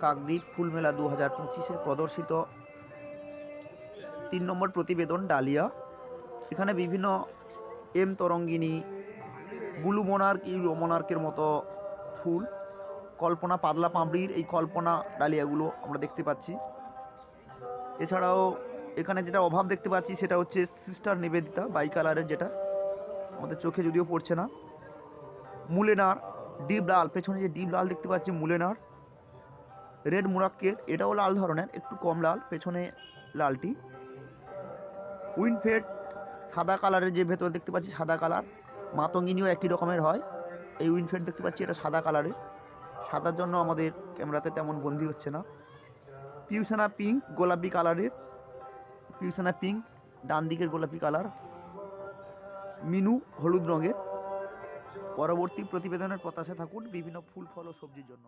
কাকদ্বীপ ফুল মেলা 2025-এ প্রদর্শিত 3 নম্বর প্রতিবেদন ডালিয়া। এখানে বিভিন্ন এম তরঙ্গিনী, ব্লু মোনার্ক, ইউরো মোনার্কের মতো ফুল, কল্পনা পাতলা পাপড়ির এই কল্পনা ডালিয়াগুলো আমরা দেখতে পাচ্ছি। এছাড়াও এখানে যেটা অভাব দেখতে পাচ্ছি সেটা হচ্ছে সিস্টার নিবেদিতা বাই কালারের, যেটা আমাদের চোখে যদিও পড়ছে না। মুলেনার ডিপ লাল, পেছনে যে ডিপ লাল দেখতে পাচ্ছি মুলেনার। রেড মোরাক্কের, এটাও লাল ধরনের, একটু কম লাল, পেছনে লালটি। উইনফেড সাদা কালারের, যে ভেতর দেখতে পাচ্ছি সাদা কালার, মাতঙ্গিনীও একই রকমের হয়। এই উইনফেড দেখতে পাচ্ছি এটা সাদা কালারের, সাদার জন্য আমাদের ক্যামেরাতে তেমন বন্দি হচ্ছে না। পিউসানা পিঙ্ক গোলাপি কালারের, পিউসানা পিঙ্ক ডান দিকের গোলাপি কালার। মিনু হলুদ রঙের। পরবর্তী প্রতিবেদনের প্রত্যাশায় থাকুন বিভিন্ন ফুল ফল ও সবজির জন্য।